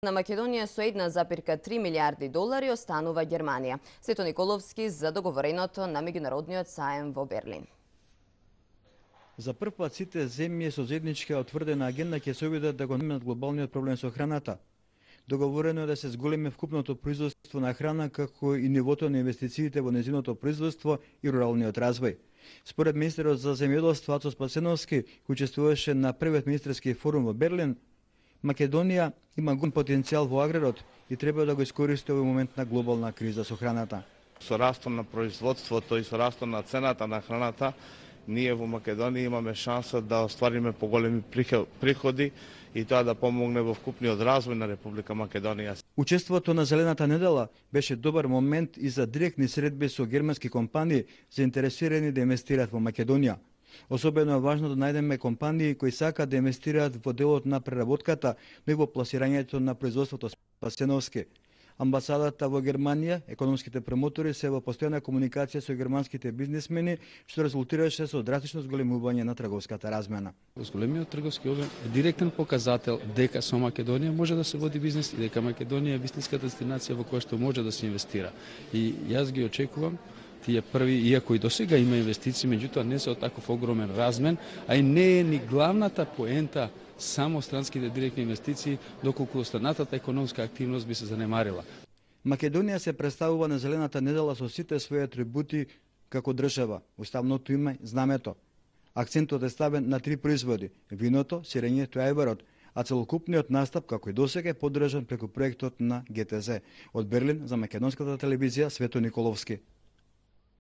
На Македонија со 1,3 милиарди долари останува Германија. Свето Николовски за договореното на меѓународниот саем во Берлин. За прв пат сите земји со заедничка утврдена агенда ќе се обидат да го намалат глобалниот проблем со храната. Договорено е да се зголеми вкупното производство на храна, како и нивото на инвестициите во нејзиното производство и руралниот развој. Според министерот за земјоделство Ацо Спасеновски, кој учествуваше на првиот министерски форум во Берлин, Македонија има голем потенцијал во аграрот и треба да го искористи овој момент на глобална криза со храната. Со растот на производството и со растот на цената на храната, ние во Македонија имаме шанса да оствариме поголеми приходи и тоа да помогне во вкупниот развој на Република Македонија. Учеството на Зелената недела беше добар момент и за директни средби со германски компании заинтересирани да инвестираат во Македонија. Особено е важно да најдеме компании кои сакаат да инвестираат во делот на преработката, но и во пласирањето на производството Спасеновски. Амбасадата во Германија, економските промотори се во постојана комуникација со германските бизнисмени, што резултираше со драстично зголемување на трговската размена. Зголемиот трговски обем е директен показател дека со Македонија може да се води бизнес и дека Македонија е вистинска дестинација во која што може да се инвестира. И јас ги очекувам тие први, иако и досега има инвестиции, меѓутоа не се од таков огромен размен, а и не е ни главната поента само странските директни инвестиции, доколку останатата економска активност би се занемарила. Македонија се представува на Зелената недела со сите своји атрибути како држава, уставното име, знамето. Акцентот е ставен на 3 производи – виното, сирењето и ајварот, а целокупниот настап, како и досега, е поддржан преку проектот на ГТЗ. Од Берлин за македонската телевизија Свето Николовски.